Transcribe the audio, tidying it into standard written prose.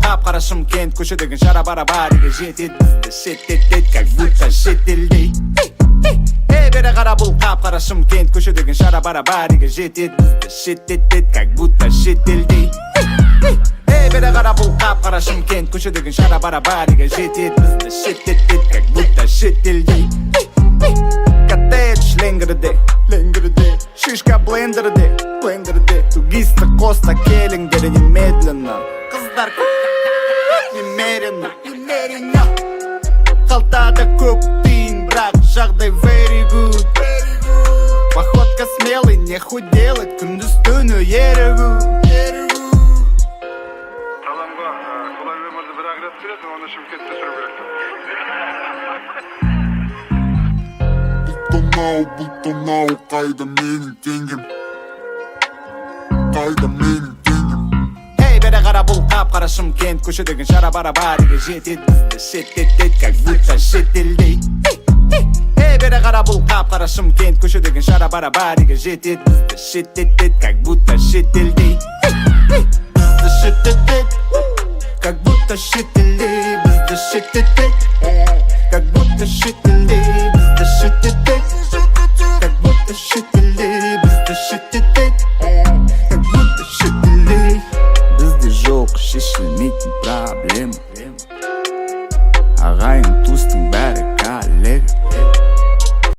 қап-қара Шымкент көшедегі шара-бара-бариге жетет бізді шеттетет, как будто шетелдей. Эй, бері қара бұл қап-қара Шымкент көшедегі шара-бара-бариге жетет бізді шеттетет, как будто шетелдей. Эй, бері қара бұл қап-қара Шымкент көшедегі шара-бара-бариге жетет бізді шеттетет, как будто шетелдей. Коттедж ленгірде, шишка блендерде, тугисті коста келіңдері немедленно. Қыздар немеренно, қалтада көп тиын, бірақ жағдай very good. Походка смелый, нехуй делать, күндіз түні ерігу. Қаламға қолай өмірді бір ағырат береді, оны Шымкентте сүру керек. Бұлтонау, қайда менің теңгем? Қайда менің теңгем? Эй, бері қара бұл қап-қара Шымкент көшедегі шара-бара-бариге жетет бізді шеттетет, как будто шетелдей. Эй, бері қара бұл қап-қара Шымкент көшедегі шара-бара-бариге жетет бізді шеттетет, как будто шетелдей. Бізді шеттетет, как будто шетелдей. Бізді шеттетет, как будто шетелдей. Бізді шеттетет, как будто шетелдей.